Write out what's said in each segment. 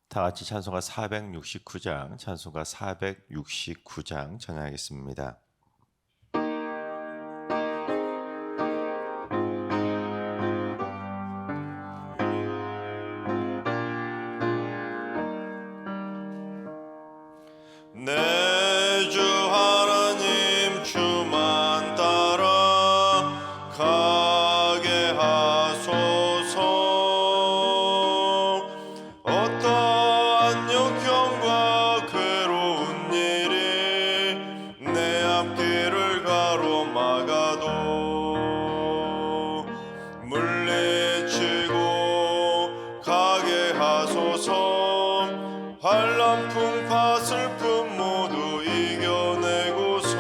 다 같이 찬송가 469장, 찬송가 469장 찬양하겠습니다. 내 주 하나님 주만 따라 가게 하소서. 어떠한 역경과 괴로운 일이 내 앞길을 가로막아도 물리치고 가게 하소서. 환난 풍파 슬픔 모두 이겨내고서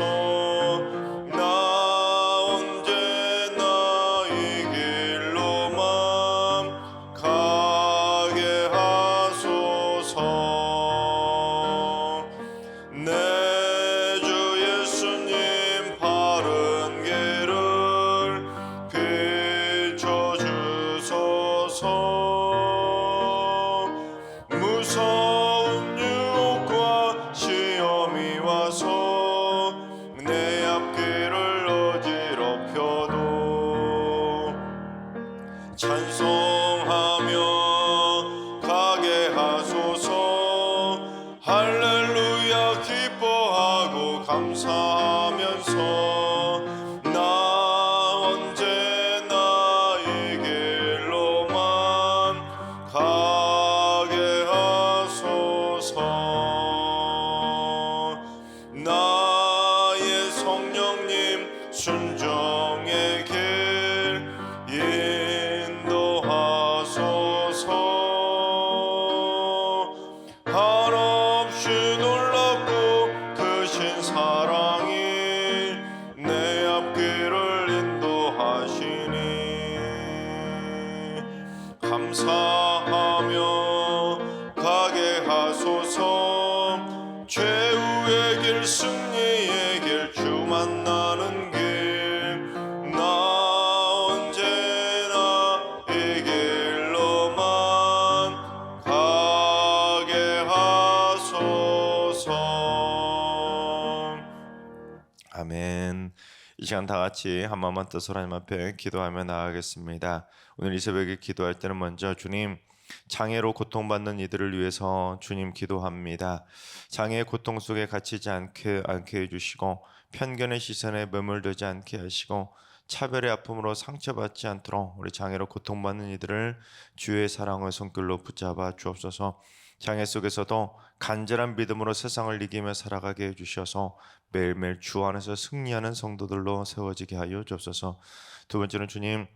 나 언제나 이 길로만 가게 하소서. 내 주 예수님 바른 길을 비춰주소서. 무서운 유혹과 시험이 와서 내 앞길을 어지럽혀도 찬송하며 가게 하소서. 할렐루야 기뻐하고 감사하면서 나 언제나 이 길로만 가게 하소서. 나의 성령님 순종의 길 인도하소서. 한없이 놀랍고 크신 사랑이 내 앞길을 인도하시니 감사하며 가게 하소서. 최후의 길 승리의 길 주 만나는 길 나 언제나 이 길로만 가게 하소서. 아멘. 이 시간 다 같이 한 마음만 떠서 하나님 앞에 기도하며 나아가겠습니다. 오늘 이 새벽에 기도할 때는 먼저 주님, 장애로 고통받는 이들을 위해서 주님 기도합니다. 장애의 고통 속에 갇히지 않게 해주시고 편견의 시선에 머물르지 않게 하시고 차별의 아픔으로 상처받지 않도록 우리 장애로 고통받는 이들을 주의 사랑의 손길로 붙잡아 주옵소서. 장애 속에서도 간절한 믿음으로 세상을 이기며 살아가게 해주셔서 매일매일 주 안에서 승리하는 성도들로 세워지게 하여 주옵소서. 두 번째는 주님,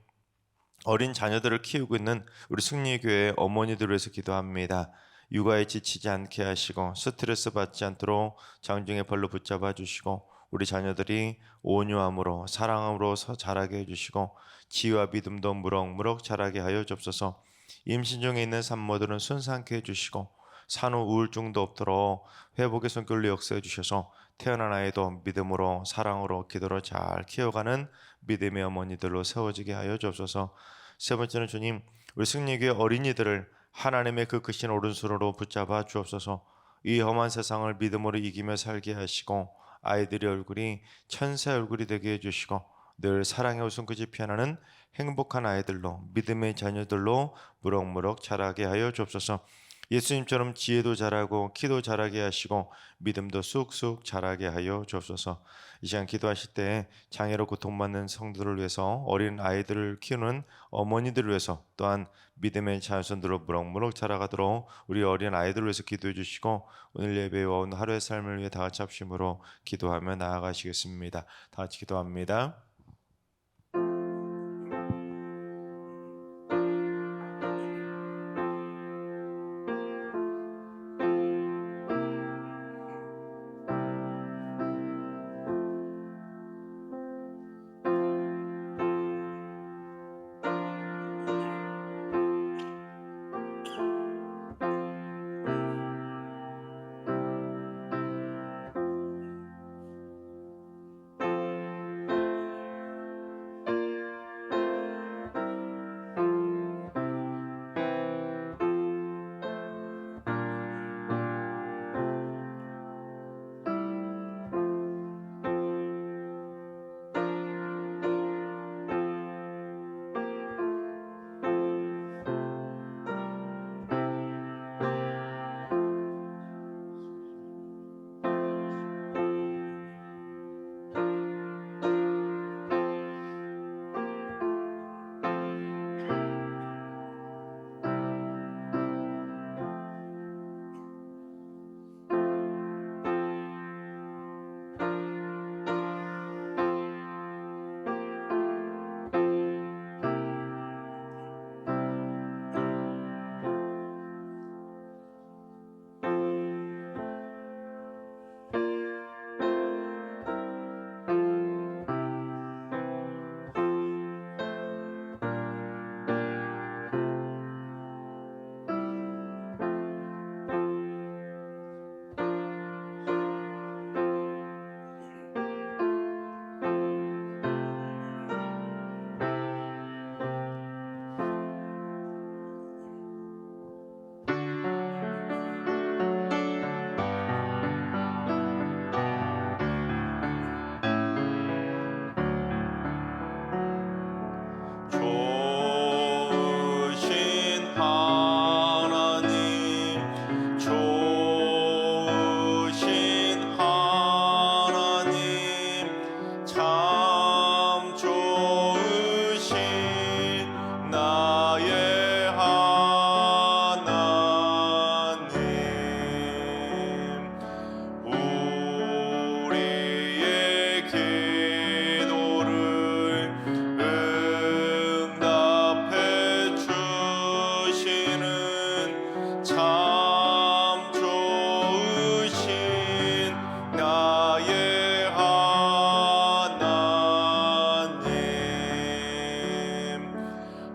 어린 자녀들을 키우고 있는 우리 승리교회 어머니들을 위해서 기도합니다. 육아에 지치지 않게 하시고 스트레스 받지 않도록 장중에 발로 붙잡아 주시고 우리 자녀들이 온유함으로 사랑함으로 자라게 해주시고 지혜와 믿음도 무럭무럭 자라게 하여 주옵소서. 임신 중에 있는 산모들은 순산케 해주시고 산후 우울증도 없도록 회복의 손길로 역사해 주셔서 태어난 아이도 믿음으로 사랑으로 기도로 잘 키워가는 믿음의 어머니들로 세워지게 하여 주옵소서. 세 번째는 주님, 우리 승리교회 어린이들을 하나님의 그 크신 오른손으로 붙잡아 주옵소서. 이 험한 세상을 믿음으로 이기며 살게 하시고 아이들의 얼굴이 천사의 얼굴이 되게 해주시고 늘 사랑의 웃음끝이 피어나는 행복한 아이들로 믿음의 자녀들로 무럭무럭 자라게 하여 주옵소서. 예수님처럼 지혜도 자라고 키도 자라게 하시고 믿음도 쑥쑥 자라게 하여 주옵소서. 이 시간 기도하실 때 장애로 고통받는 성도들을 위해서 어린 아이들을 키우는 어머니들을 위해서 또한 믿음의 자손들로 무럭무럭 자라가도록 우리 어린 아이들을 위해서 기도해 주시고 오늘 예배와 오늘 하루의 삶을 위해 다 같이 합심으로 기도하며 나아가시겠습니다. 다 같이 기도합니다.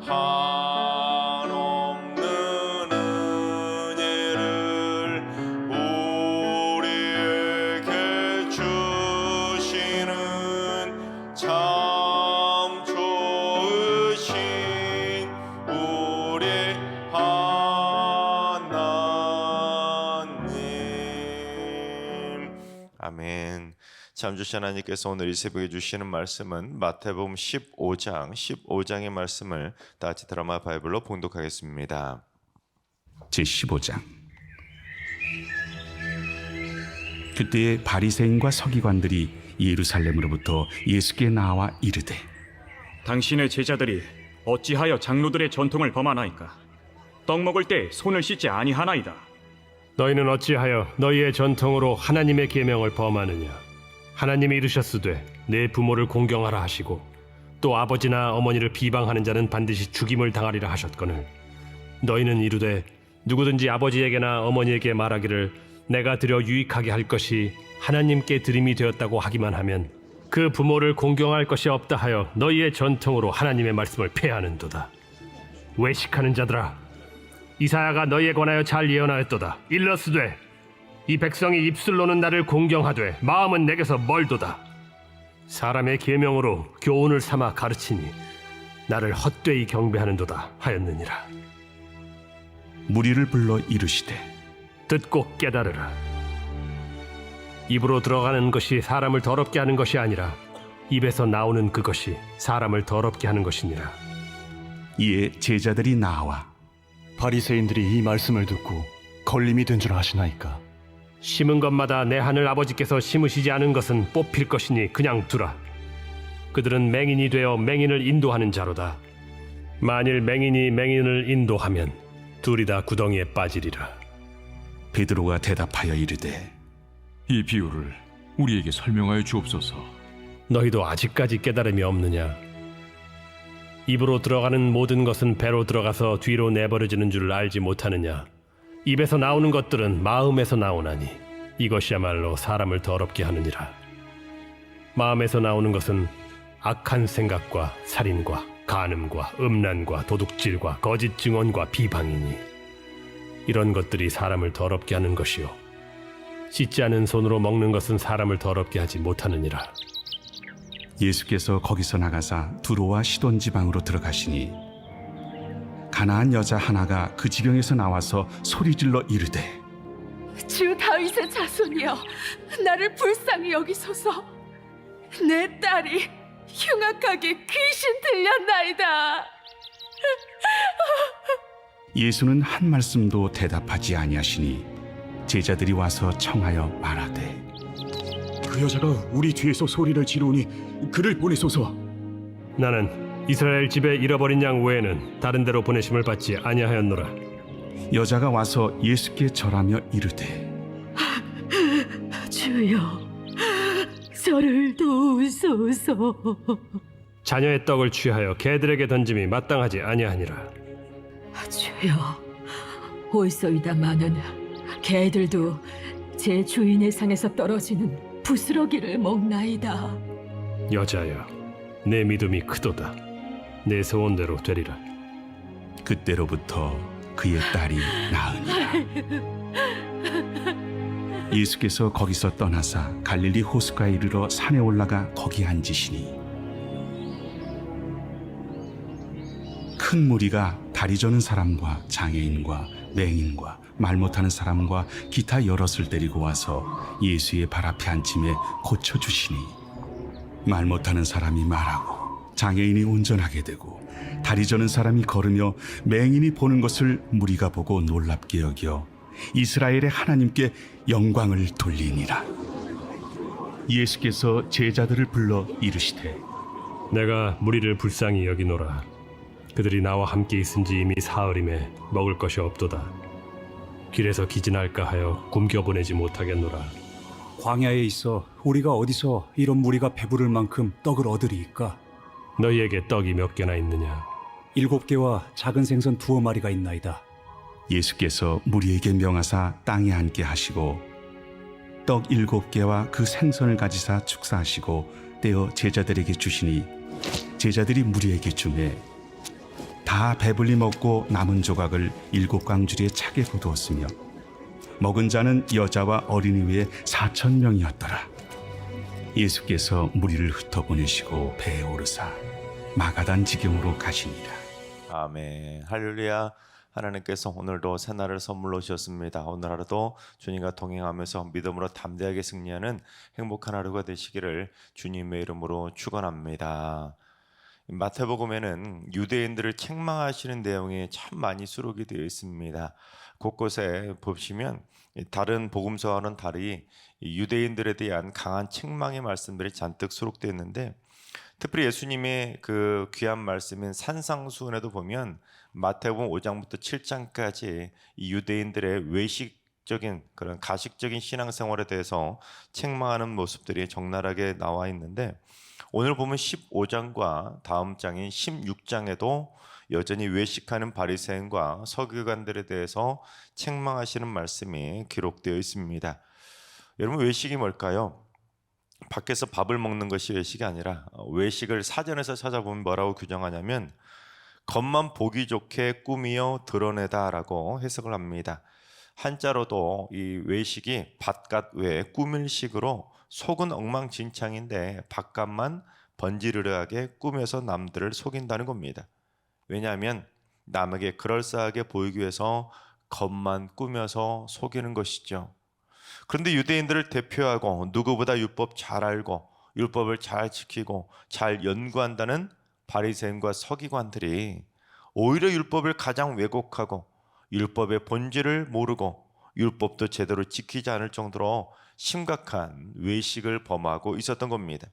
한없는 은혜를 우리에게 주시는 참 좋으신 우리 하나님. 아멘. 참 주신 하나님께서 오늘 이 새벽에 주시는 말씀은 마태복음 15장의 말씀을 다 같이 드라마 바이블로 봉독하겠습니다. 제15장. 그때에 바리새인과 서기관들이 예루살렘으로부터 예수께 나와 이르되, 당신의 제자들이 어찌하여 장로들의 전통을 범하나이까? 떡 먹을 때 손을 씻지 아니하나이다. 너희는 어찌하여 너희의 전통으로 하나님의 계명을 범하느냐? 하나님이 이르셨으되 내 부모를 공경하라 하시고 또 아버지나 어머니를 비방하는 자는 반드시 죽임을 당하리라 하셨거늘 너희는 이르되 누구든지 아버지에게나 어머니에게 말하기를 내가 드려 유익하게 할 것이 하나님께 드림이 되었다고 하기만 하면 그 부모를 공경할 것이 없다 하여 너희의 전통으로 하나님의 말씀을 폐하는도다. 외식하는 자들아, 이사야가 너희에 관하여 잘 예언하였도다. 일러스되 이 백성이 입술로는 나를 공경하되 마음은 내게서 멀도다. 사람의 계명으로 교훈을 삼아 가르치니 나를 헛되이 경배하는도다 하였느니라. 무리를 불러 이르시되, 듣고 깨달으라. 입으로 들어가는 것이 사람을 더럽게 하는 것이 아니라 입에서 나오는 그것이 사람을 더럽게 하는 것이니라. 이에 제자들이 나와 바리새인들이 이 말씀을 듣고 걸림이 된 줄 아시나이까? 심은 것마다 내 하늘 아버지께서 심으시지 않은 것은 뽑힐 것이니 그냥 두라. 그들은 맹인이 되어 맹인을 인도하는 자로다. 만일 맹인이 맹인을 인도하면 둘이 다 구덩이에 빠지리라. 베드로가 대답하여 이르되, 이 비유를 우리에게 설명하여 주옵소서. 너희도 아직까지 깨달음이 없느냐? 입으로 들어가는 모든 것은 배로 들어가서 뒤로 내버려지는 줄 알지 못하느냐? 입에서 나오는 것들은 마음에서 나오나니 이것이야말로 사람을 더럽게 하느니라. 마음에서 나오는 것은 악한 생각과 살인과 간음과 음란과 도둑질과 거짓 증언과 비방이니 이런 것들이 사람을 더럽게 하는 것이요 씻지 않은 손으로 먹는 것은 사람을 더럽게 하지 못하느니라. 예수께서 거기서 나가사 두로와 시돈 지방으로 들어가시니 가나안 여자 하나가 그 지경에서 나와서 소리질러 이르되, 주 다윗의 자손이여, 나를 불쌍히 여기소서. 내 딸이 흉악하게 귀신 들렸나이다. 예수는 한 말씀도 대답하지 아니하시니 제자들이 와서 청하여 말하되, 그 여자가 우리 뒤에서 소리를 지르니 그를 보내소서. 나는 이스라엘 집에 잃어버린 양 외에는 다른 데로 보내심을 받지 아니하였노라. 여자가 와서 예수께 절하며 이르되, 주여, 저를 도우소서. 자녀의 떡을 취하여 개들에게 던짐이 마땅하지 아니하니라. 주여, 올소이다마는 개들도 제 주인의 상에서 떨어지는 부스러기를 먹나이다. 여자여, 내 믿음이 크도다. 내 소원대로 되리라. 그때로부터 그의 딸이 나으니라. 예수께서 거기서 떠나사 갈릴리 호수가에 이르러 산에 올라가 거기 앉으시니 큰 무리가 다리 저는 사람과 장애인과 맹인과 말 못하는 사람과 기타 여럿을 데리고 와서 예수의 발 앞에 앉힘에 고쳐주시니 말 못하는 사람이 말하고 장애인이 운전하게 되고 다리 저는 사람이 걸으며 맹인이 보는 것을 무리가 보고 놀랍게 여겨 이스라엘의 하나님께 영광을 돌리니라. 예수께서 제자들을 불러 이르시되, 내가 무리를 불쌍히 여기노라. 그들이 나와 함께 있은지 이미 사흘임에 먹을 것이 없도다. 길에서 기진할까 하여 굶겨 보내지 못하겠노라. 광야에 있어 우리가 어디서 이런 무리가 배부를 만큼 떡을 얻으리이까? 너희에게 떡이 몇 개나 있느냐? 7개와 작은 생선 2마리가 있나이다. 예수께서 무리에게 명하사 땅에 앉게 하시고 떡 7개와 그 생선을 가지사 축사하시고 떼어 제자들에게 주시니 제자들이 무리에게 주매 다 배불리 먹고 남은 조각을 7광주리에 차게 거두었으며 먹은 자는 여자와 어린이 외에 4,000명이었더라. 예수께서 무리를 흩어보내시고 배에 오르사 마가단 지경으로 가시니라. 아멘. 할렐루야. 하나님께서 오늘도 새날을 선물로 주셨습니다. 오늘 하루도 주님과 동행하면서 믿음으로 담대하게 승리하는 행복한 하루가 되시기를 주님의 이름으로 축원합니다. 마태복음에는 유대인들을 책망하시는 내용이 참 많이 수록이 되어 있습니다. 곳곳에 보시면 다른 복음서와는 달리 유대인들에 대한 강한 책망의 말씀들이 잔뜩 수록되어 있는데, 특별히 예수님의 그 귀한 말씀인 산상수훈에도 보면 마태복음 5장부터 7장까지 이 유대인들의 외식적인 그런 가식적인 신앙생활에 대해서 책망하는 모습들이 적나라하게 나와 있는데, 오늘 보면 15장과 다음 장인 16장에도 여전히 외식하는 바리새인과 서기관들에 대해서 책망하시는 말씀이 기록되어 있습니다. 여러분, 외식이 뭘까요? 밖에서 밥을 먹는 것이 외식이 아니라, 외식을 사전에서 찾아보면 뭐라고 규정하냐면 겉만 보기 좋게 꾸미어 드러내다라고 해석을 합니다. 한자로도 이 외식이 바깥 외 꾸밀식으로 속은 엉망진창인데 바깥만 번지르르하게 꾸며서 남들을 속인다는 겁니다. 왜냐하면 남에게 그럴싸하게 보이기 위해서 겉만 꾸며서 속이는 것이죠. 그런데 유대인들을 대표하고 누구보다 율법 잘 알고 율법을 잘 지키고 잘 연구한다는 바리새인과 서기관들이 오히려 율법을 가장 왜곡하고 율법의 본질을 모르고 율법도 제대로 지키지 않을 정도로 심각한 외식을 범하고 있었던 겁니다.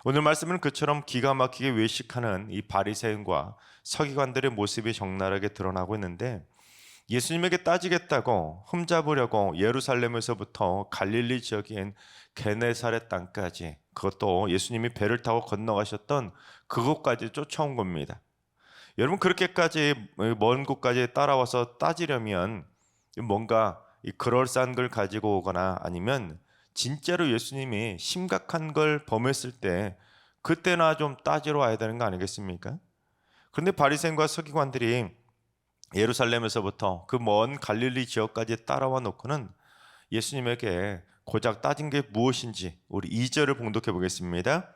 오늘 말씀은 그처럼 기가 막히게 외식하는 이 바리새인과 서기관들의 모습이 적나라하게 드러나고 있는데, 예수님에게 따지겠다고 흠잡으려고 예루살렘에서부터 갈릴리 지역인 게네사렛 땅까지, 그것도 예수님이 배를 타고 건너가셨던 그곳까지 쫓아온 겁니다. 여러분, 그렇게까지 먼 곳까지 따라와서 따지려면 뭔가 그럴싸한 걸 가지고 오거나 아니면 진짜로 예수님이 심각한 걸 범했을 때 그때나 좀 따지러 와야 되는 거 아니겠습니까? 그런데 바리새인과 서기관들이 예루살렘에서부터 그 먼 갈릴리 지역까지 따라와 놓고는 예수님에게 고작 따진 게 무엇인지 우리 2절을 봉독해 보겠습니다.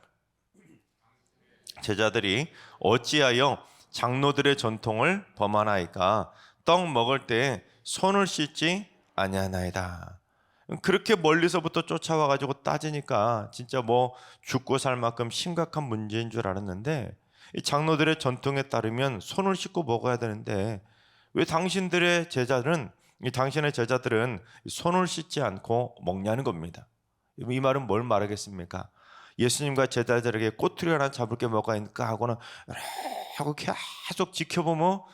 제자들이 어찌하여 장로들의 전통을 범하나이까? 떡 먹을 때 손을 씻지 아니하나이다. 그렇게 멀리서부터 쫓아와 가지고 따지니까 진짜 뭐 죽고 살 만큼 심각한 문제인 줄 알았는데, 이 장로들의 전통에 따르면 손을 씻고 먹어야 되는데 왜 당신의 제자들은 손을 씻지 않고 먹냐는 겁니다. 이 말은 뭘 말하겠습니까? 예수님과 제자들에게 꼬투리 하나 잡을 게 뭐가 있을까 하고는 하고 계속 지켜보며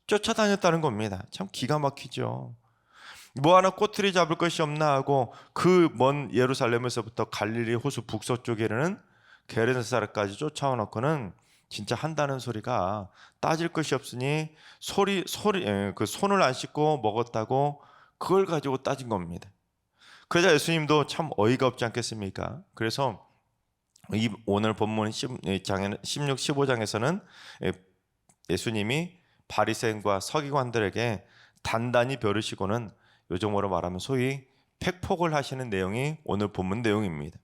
쫓아다녔다는 겁니다. 참 기가 막히죠. 뭐 하나 꼬투리 잡을 것이 없나 하고 그 먼 예루살렘에서부터 갈릴리 호수 북서쪽에는 게네사렛까지 쫓아와 놓고는 진짜 한다는 소리가 따질 것이 없으니 그 손을 안 씻고 먹었다고 그걸 가지고 따진 겁니다. 그러자 예수님도 참 어이가 없지 않겠습니까? 그래서 이 오늘 본문 16, 15장에서는 예수님이 바리새인과 서기관들에게 단단히 벼르시고는 요즘으로 말하면 소위 팩폭을 하시는 내용이 오늘 본문 내용입니다.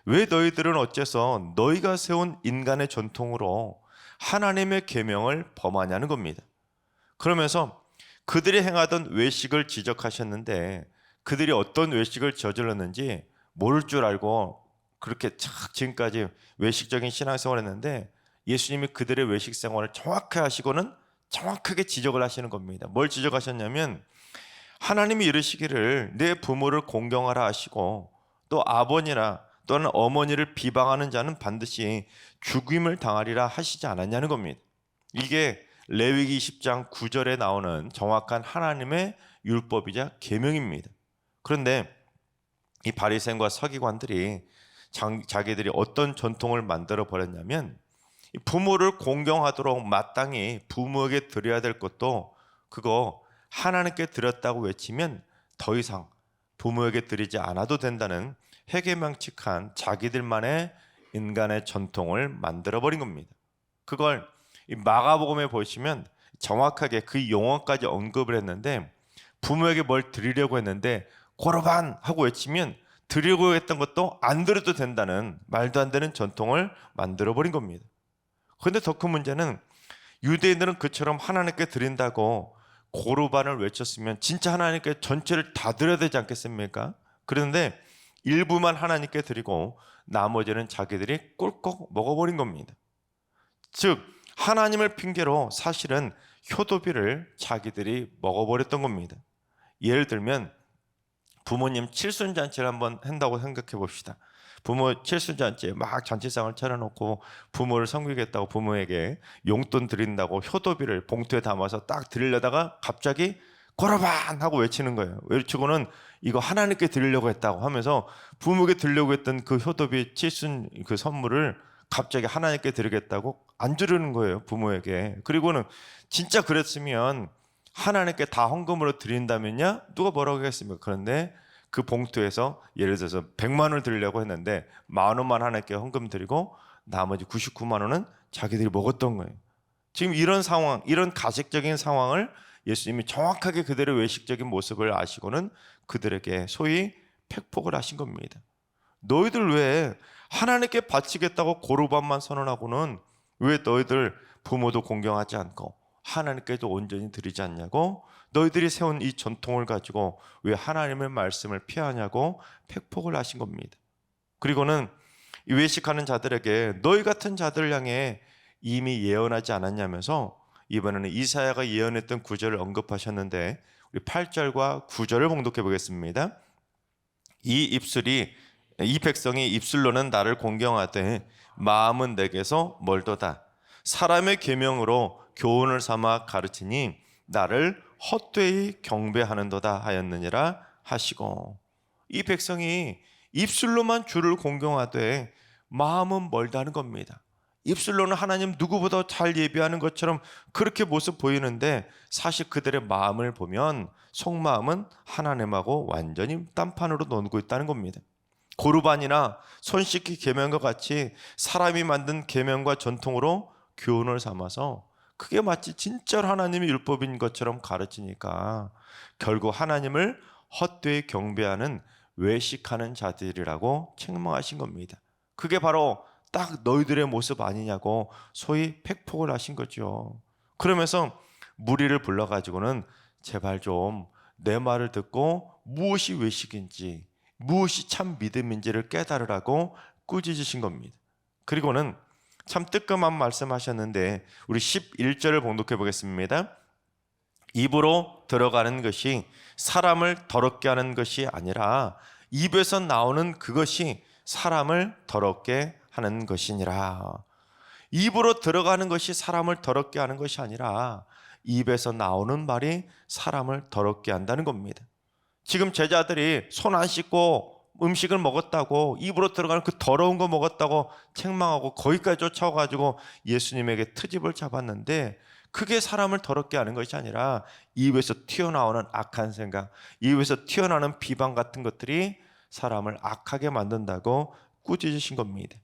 왜 너희들은 어째서 너희가 세운 인간의 전통으로 하나님의 계명을 범하냐는 겁니다. 그러면서 그들이 행하던 외식을 지적하셨는데, 그들이 어떤 외식을 저질렀는지 모를 줄 알고 그렇게 지금까지 외식적인 신앙생활을 했는데, 예수님이 그들의 외식 생활을 정확하게 하시고는 정확하게 지적을 하시는 겁니다. 뭘 지적하셨냐면, 하나님이 이르시기를 내 부모를 공경하라 하시고 또 아버지나 또는 어머니를 비방하는 자는 반드시 죽임을 당하리라 하시지 않았냐는 겁니다. 이게 레위기 20장 9절에 나오는 정확한 하나님의 율법이자 계명입니다. 그런데 이 바리새인과 서기관들이 자기들이 어떤 전통을 만들어 버렸냐면, 부모를 공경하도록 마땅히 부모에게 드려야 될 것도 그거 하나님께 드렸다고 외치면 더 이상 부모에게 드리지 않아도 된다는 해괴망측한 자기들만의 인간의 전통을 만들어버린 겁니다. 그걸 이 마가복음에 보시면 정확하게 그 용어까지 언급을 했는데 부모에게 뭘 드리려고 했는데 고르반 하고 외치면 드리려고 했던 것도 안 드려도 된다는 말도 안 되는 전통을 만들어버린 겁니다. 그런데 더 큰 문제는 유대인들은 그처럼 하나님께 드린다고 고르반을 외쳤으면 진짜 하나님께 전체를 다 드려야 되지 않겠습니까? 그런데 일부만 하나님께 드리고 나머지는 자기들이 꿀꺽 먹어버린 겁니다. 즉 하나님을 핑계로 사실은 효도비를 자기들이 먹어버렸던 겁니다. 예를 들면 부모님 칠순잔치를 한번 한다고 생각해 봅시다. 부모 칠순잔치에 막 잔치상을 차려놓고 부모를 섬기겠다고 부모에게 용돈 드린다고 효도비를 봉투에 담아서 딱 드리려다가 갑자기 고라반 하고 외치는 거예요. 외치고는 이거 하나님께 드리려고 했다고 하면서 부모에게 드리려고 했던 그 효도비 칠순 그 선물을 갑자기 하나님께 드리겠다고 안 주려는 거예요, 부모에게. 그리고는 진짜 그랬으면 하나님께 다 헌금으로 드린다면요, 누가 뭐라고 하겠습니까? 그런데 그 봉투에서 예를 들어서 100만 원을 드리려고 했는데 10,000원만 하나님께 헌금 드리고 나머지 99만 원은 자기들이 먹었던 거예요. 지금 이런 상황, 이런 가식적인 상황을 예수님이 정확하게 그들의 외식적인 모습을 아시고는 그들에게 소위 팩폭을 하신 겁니다. 너희들 왜 하나님께 바치겠다고 고르반만 선언하고는 왜 너희들 부모도 공경하지 않고 하나님께도 온전히 드리지 않냐고, 너희들이 세운 이 전통을 가지고 왜 하나님의 말씀을 피하냐고 팩폭을 하신 겁니다. 그리고는 이 외식하는 자들에게 너희 같은 자들을 향해 이미 예언하지 않았냐면서 이번에는 이사야가 예언했던 구절을 언급하셨는데 우리 8절과 9절을 봉독해 보겠습니다. 이 백성이 입술로는 나를 공경하되 마음은 내게서 멀도다. 사람의 계명으로 교훈을 삼아 가르치니 나를 헛되이 경배하는도다 하였느니라 하시고, 이 백성이 입술로만 주를 공경하되 마음은 멀다는 겁니다. 입술로는 하나님 누구보다 잘 예배하는 것처럼 그렇게 모습 보이는데 사실 그들의 마음을 보면 속마음은 하나님하고 완전히 딴판으로 놀고 있다는 겁니다. 고르반이나 손 씻기 계명과 같이 사람이 만든 계명과 전통으로 교훈을 삼아서 그게 마치 진짜로 하나님의 율법인 것처럼 가르치니까 결국 하나님을 헛되이 경배하는 외식하는 자들이라고 책망하신 겁니다. 그게 바로 딱 너희들의 모습 아니냐고 소위 팩폭을 하신 거죠. 그러면서 무리를 불러가지고는 제발 좀 내 말을 듣고 무엇이 외식인지 무엇이 참 믿음인지를 깨달으라고 꾸짖으신 겁니다. 그리고는 참 뜨끔한 말씀하셨는데 우리 11절을 봉독해 보겠습니다. 입으로 들어가는 것이 사람을 더럽게 하는 것이 아니라 입에서 나오는 그것이 사람을 더럽게 하는 것이니라. 입으로 들어가는 것이 사람을 더럽게 하는 것이 아니라 입에서 나오는 말이 사람을 더럽게 한다는 겁니다. 지금 제자들이 손 안 씻고 음식을 먹었다고, 입으로 들어가는 그 더러운 거 먹었다고 책망하고 거기까지 쫓아와가지고 예수님에게 트집을 잡았는데 그게 사람을 더럽게 하는 것이 아니라 입에서 튀어나오는 악한 생각, 입에서 튀어나오는 비방 같은 것들이 사람을 악하게 만든다고 꾸짖으신 겁니다.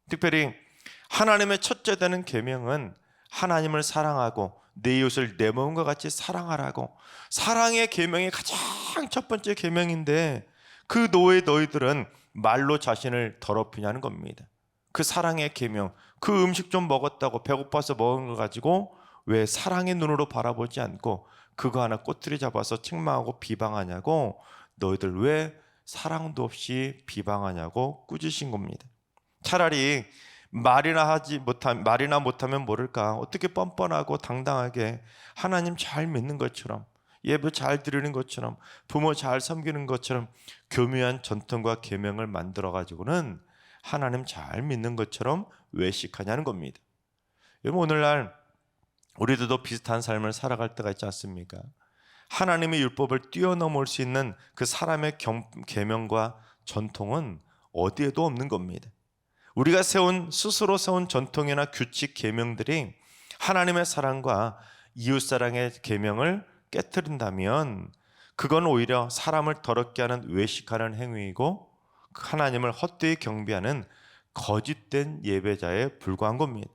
특별히 하나님의 첫째 되는 계명은 하나님을 사랑하고 내 이웃을 내 몸과 같이 사랑하라고, 사랑의 계명이 가장 첫 번째 계명인데 그 노예 너희들은 말로 자신을 더럽히냐는 겁니다. 그 사랑의 계명, 그 음식 좀 먹었다고 배고파서 먹은 거 가지고 왜 사랑의 눈으로 바라보지 않고 그거 하나 꼬투리 잡아서 책망하고 비방하냐고, 너희들 왜 사랑도 없이 비방하냐고 꾸짖으신 겁니다. 차라리 말이나 못하면 모를까 어떻게 뻔뻔하고 당당하게 하나님 잘 믿는 것처럼, 예배 잘 드리는 것처럼, 부모 잘 섬기는 것처럼 교묘한 전통과 계명을 만들어 가지고는 하나님 잘 믿는 것처럼 외식하냐는 겁니다. 여러분, 오늘날 우리들도 비슷한 삶을 살아갈 때가 있지 않습니까? 하나님의 율법을 뛰어넘을 수 있는 그 사람의 계명과 전통은 어디에도 없는 겁니다. 우리가 스스로 세운 전통이나 규칙, 계명들이 하나님의 사랑과 이웃사랑의 계명을 깨트린다면 그건 오히려 사람을 더럽게 하는 외식하는 행위이고 하나님을 헛되이 경배하는 거짓된 예배자에 불과한 겁니다.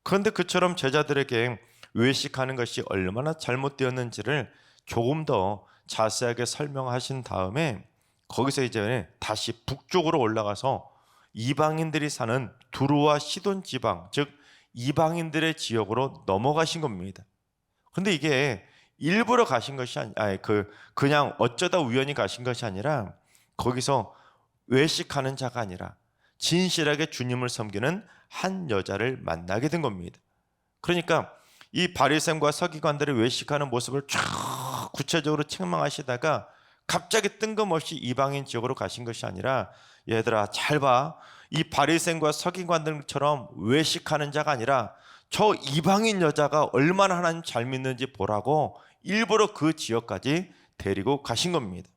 그런데 그처럼 제자들에게 외식하는 것이 얼마나 잘못되었는지를 조금 더 자세하게 설명하신 다음에 거기서 이제 다시 북쪽으로 올라가서 이방인들이 사는 두루와 시돈 지방, 즉 이방인들의 지역으로 넘어가신 겁니다. 그런데 이게 일부러 가신 것이 그냥 어쩌다 우연히 가신 것이 아니라 거기서 외식하는 자가 아니라 진실하게 주님을 섬기는 한 여자를 만나게 된 겁니다. 그러니까 이 바리새인과 서기관들의 외식하는 모습을 쫙 구체적으로 책망하시다가 갑자기 뜬금없이 이방인 지역으로 가신 것이 아니라 얘들아 잘 봐. 이 바리새인과 서기관들처럼 외식하는 자가 아니라 저 이방인 여자가 얼마나 하나님 잘 믿는지 보라고 일부러 그 지역까지 데리고 가신 겁니다.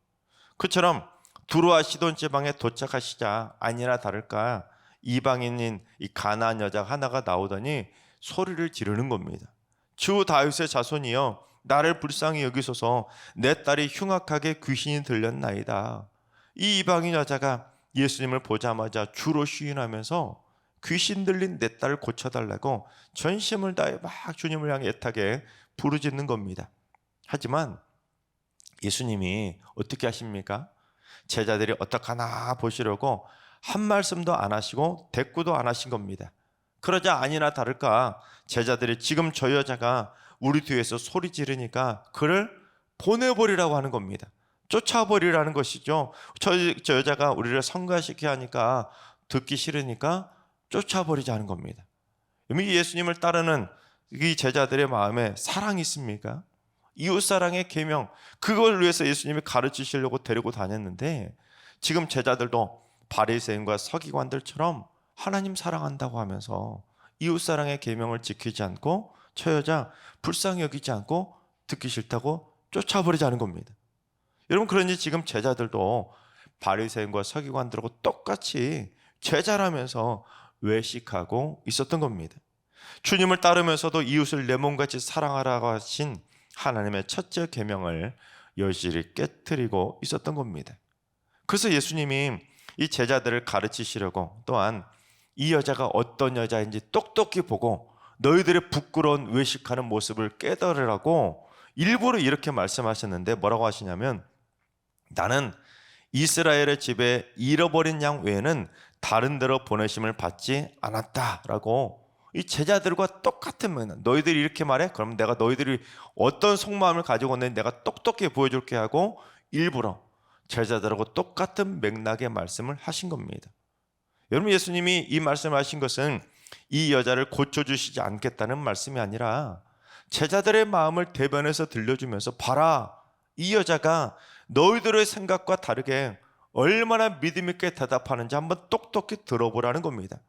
그처럼 두루와 시돈 지방에 도착하시자 아니나 다를까 이방인인 이 가나안 여자 하나가 나오더니 소리를 지르는 겁니다. 주 다윗의 자손이여 나를 불쌍히 여기소서 내 딸이 흉악하게 귀신이 들렸나이다. 이 이방인 여자가 예수님을 보자마자 주로 시인하면서 귀신 들린 내 딸을 고쳐달라고 전심을 다해 막 주님을 향해 애타게 부르짖는 겁니다. 하지만 예수님이 어떻게 하십니까? 제자들이 어떡하나 보시려고 한 말씀도 안 하시고 대꾸도 안 하신 겁니다. 그러자 아니나 다를까 제자들이 지금 저 여자가 우리 뒤에서 소리 지르니까 그를 보내버리라고 하는 겁니다. 쫓아버리라는 것이죠. 저 여자가 우리를 성가시게 하니까 듣기 싫으니까 쫓아버리자는 겁니다. 이미 예수님을 따르는 이 제자들의 마음에 사랑이 있습니까? 이웃사랑의 계명, 그걸 위해서 예수님이 가르치시려고 데리고 다녔는데 지금 제자들도 바리새인과 서기관들처럼 하나님 사랑한다고 하면서 이웃사랑의 계명을 지키지 않고 저 여자 불쌍히 여기지 않고 듣기 싫다고 쫓아버리자는 겁니다. 여러분, 그러니 지금 제자들도 바리새인과 서기관들하고 똑같이 제자라면서 외식하고 있었던 겁니다. 주님을 따르면서도 이웃을 내 몸같이 사랑하라고 하신 하나님의 첫째 계명을 여실히 깨트리고 있었던 겁니다. 그래서 예수님이 이 제자들을 가르치시려고 또한 이 여자가 어떤 여자인지 똑똑히 보고 너희들의 부끄러운 외식하는 모습을 깨달으라고 일부러 이렇게 말씀하셨는데 뭐라고 하시냐면 나는 이스라엘의 집에 잃어버린 양 외에는 다른 데로 보내심을 받지 않았다라고 이 제자들과 똑같은 맥락. 너희들이 이렇게 말해? 그럼 내가 너희들이 어떤 속마음을 가지고 있는지 내가 똑똑히 보여줄게 하고 일부러 제자들하고 똑같은 맥락의 말씀을 하신 겁니다. 여러분, 예수님이 이 말씀하신 것은 이 여자를 고쳐주시지 않겠다는 말씀이 아니라 제자들의 마음을 대변해서 들려주면서 봐라, 이 여자가 너희들의 생각과 다르게 얼마나 믿음 있게 대답하는지 한번 똑똑히 들어보라는 겁니다.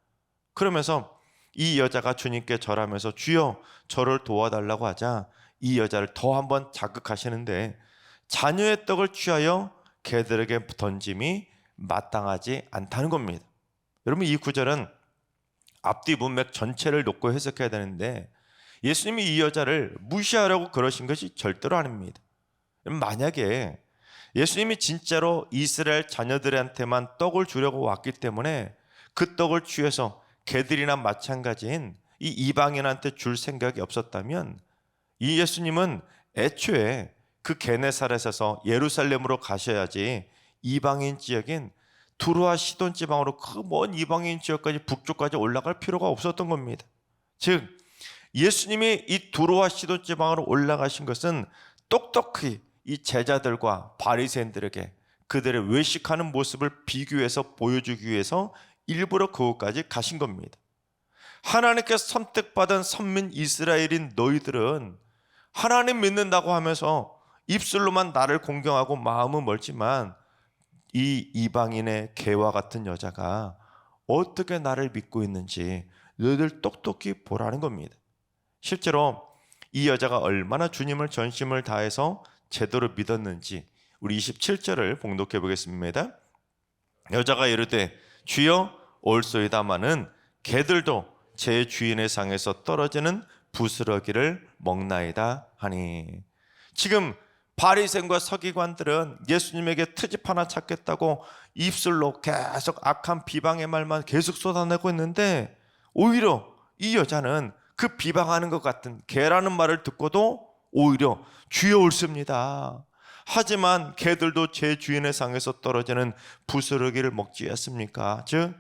그러면서 이 여자가 주님께 절하면서 주여 저를 도와달라고 하자 이 여자를 더 한번 자극하시는데 자녀의 떡을 취하여 개들에게 던짐이 마땅하지 않다는 겁니다. 여러분, 이 구절은 앞뒤 문맥 전체를 놓고 해석해야 되는데 예수님이 이 여자를 무시하려고 그러신 것이 절대로 아닙니다. 만약에 예수님이 진짜로 이스라엘 자녀들한테만 떡을 주려고 왔기 때문에 그 떡을 취해서 개들이나 마찬가지인 이 이방인한테 줄 생각이 없었다면 이 예수님은 애초에 그 게네사렛에서 예루살렘으로 가셔야지 이방인 지역인 두루와 시돈 지방으로 그 먼 이방인 지역까지 북쪽까지 올라갈 필요가 없었던 겁니다. 즉 예수님이 이 두루와 시돈 지방으로 올라가신 것은 똑똑히 이 제자들과 바리새인들에게 그들의 외식하는 모습을 비교해서 보여주기 위해서 일부러 그곳까지 가신 겁니다. 하나님께 선택받은 선민 이스라엘인 너희들은 하나님 믿는다고 하면서 입술로만 나를 공경하고 마음은 멀지만 이 이방인의 개와 같은 여자가 어떻게 나를 믿고 있는지 너희들 똑똑히 보라는 겁니다. 실제로 이 여자가 얼마나 주님을 전심을 다해서 제대로 믿었는지 우리 27절을 봉독해 보겠습니다. 여자가 이르되 주여 올소이다마는 개들도 제 주인의 상에서 떨어지는 부스러기를 먹나이다 하니. 지금 바리새인과 서기관들은 예수님에게 트집 하나 찾겠다고 입술로 계속 악한 비방의 말만 계속 쏟아내고 있는데 오히려 이 여자는 그 비방하는 것 같은 개라는 말을 듣고도 오히려 주여 옳습니다. 하지만 개들도 제 주인의 상에서 떨어지는 부스러기를 먹지 않습니까? 즉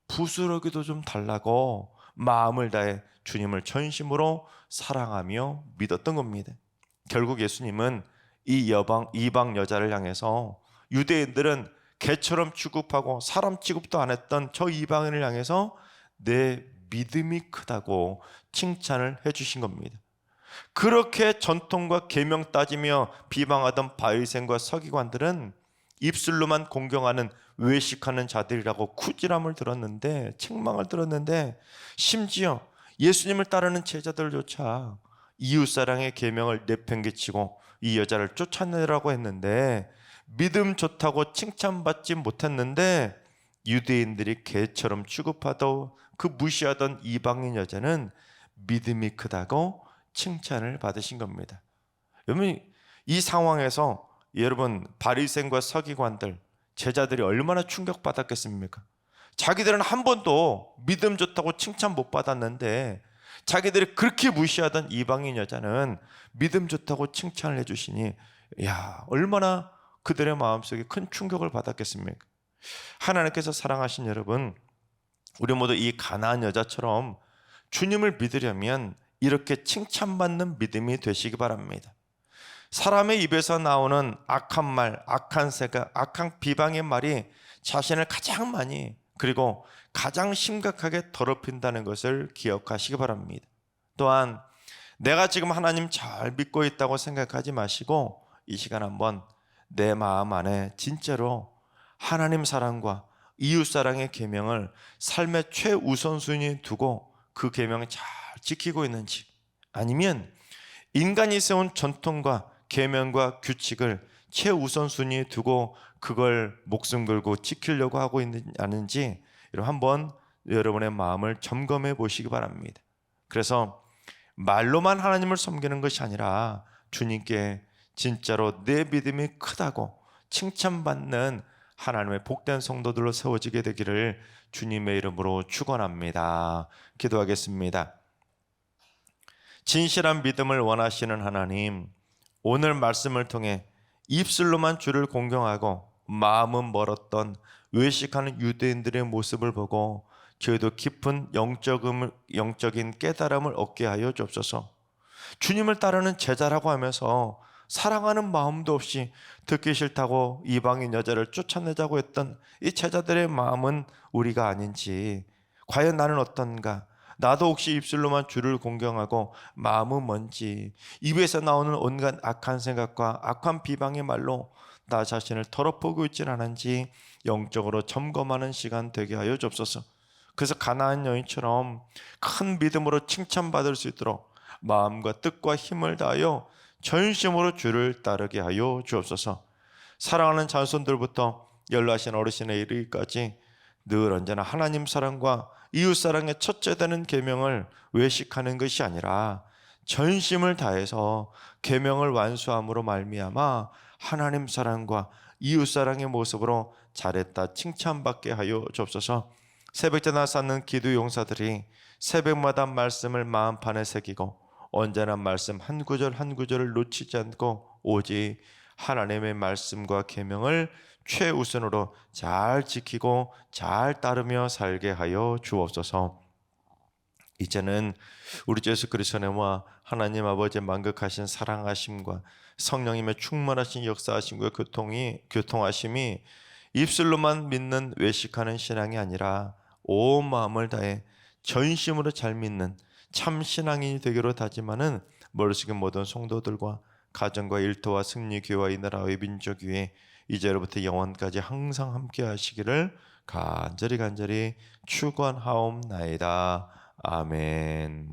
부스러기도 좀 달라고 마음을 다해 주님을 전심으로 사랑하며 믿었던 겁니다. 결국 예수님은 이 이방 여자를 향해서 유대인들은 개처럼 취급하고 사람 취급도 안 했던 저 이방인을 향해서 내 믿음이 크다고 칭찬을 해주신 겁니다. 그렇게 전통과 계명 따지며 비방하던 바리새인과 서기관들은 입술로만 공경하는 외식하는 자들이라고 쿠지람을 들었는데, 책망을 들었는데, 심지어 예수님을 따르는 제자들조차 이웃사랑의 계명을 내팽개치고 이 여자를 쫓아내라고 했는데, 믿음 좋다고 칭찬받지 못했는데 유대인들이 개처럼 취급하던 그 무시하던 이방인 여자는 믿음이 크다고 칭찬을 받으신 겁니다. 여러분, 이 상황에서 여러분 바리새인과 서기관들, 제자들이 얼마나 충격받았겠습니까? 자기들은 한 번도 믿음 좋다고 칭찬 못 받았는데 자기들이 그렇게 무시하던 이방인 여자는 믿음 좋다고 칭찬을 해주시니, 야, 얼마나 그들의 마음속에 큰 충격을 받았겠습니까? 하나님께서 사랑하신 여러분, 우리 모두 이 가나안 여자처럼 주님을 믿으려면 이렇게 칭찬받는 믿음이 되시기 바랍니다. 사람의 입에서 나오는 악한 말, 악한 생각, 악한 비방의 말이 자신을 가장 많이 그리고 가장 심각하게 더럽힌다는 것을 기억하시기 바랍니다. 또한 내가 지금 하나님 잘 믿고 있다고 생각하지 마시고 이 시간 한번 내 마음 안에 진짜로 하나님 사랑과 이웃 사랑의 계명을 삶의 최우선순위에 두고 그 계명을 잘 지키고 있는지, 아니면 인간이 세운 전통과 계명과 규칙을 최우선순위에 두고 그걸 목숨 걸고 지키려고 하고 있는지 아닌지 한번 여러분의 마음을 점검해 보시기 바랍니다. 그래서 말로만 하나님을 섬기는 것이 아니라 주님께 진짜로 내 믿음이 크다고 칭찬받는 하나님의 복된 성도들로 세워지게 되기를 주님의 이름으로 축원합니다. 기도하겠습니다. 진실한 믿음을 원하시는 하나님, 오늘 말씀을 통해 입술로만 주를 공경하고 마음은 멀었던 외식하는 유대인들의 모습을 보고 저희도 깊은 영적인 깨달음을 얻게 하여 주옵소서. 주님을 따르는 제자라고 하면서 사랑하는 마음도 없이 듣기 싫다고 이방인 여자를 쫓아내자고 했던 이 제자들의 마음은 우리가 아닌지, 과연 나는 어떤가? 나도 혹시 입술로만 주를 공경하고 마음은 뭔지, 입에서 나오는 온갖 악한 생각과 악한 비방의 말로 나 자신을 더럽히고 있지는 않은지 영적으로 점검하는 시간 되게 하여 주옵소서. 그래서 가나안 여인처럼 큰 믿음으로 칭찬받을 수 있도록 마음과 뜻과 힘을 다하여 전심으로 주를 따르게 하여 주옵소서. 사랑하는 자손들부터 연로하신 어르신에 이르기까지 늘 언제나 하나님 사랑과 이웃 사랑의 첫째 되는 계명을 외식하는 것이 아니라 전심을 다해서 계명을 완수함으로 말미암아 하나님 사랑과 이웃 사랑의 모습으로 잘했다 칭찬받게 하여 주옵소서. 새벽제나 쌓는 기도 용사들이 새벽마다 말씀을 마음판에 새기고 언제나 말씀 한 구절 한 구절을 놓치지 않고 오직 하나님의 말씀과 계명을 최우선으로 잘 지키고 잘 따르며 살게 하여 주옵소서. 이제는 우리 주 예수 그리스도의 은혜와 하나님 아버지의 만극하신 사랑하심과 성령님의 충만하신 역사하심과 교통하심이 입술로만 믿는 외식하는 신앙이 아니라 온 마음을 다해 전심으로 잘 믿는 참 신앙인이 되기로 다짐하는 머릿속의 모든 성도들과 가정과 일터와 승리교회와 이 나라의 민족위에 이제로부터 영원까지 항상 함께 하시기를 간절히 축원하옵나이다. 아멘.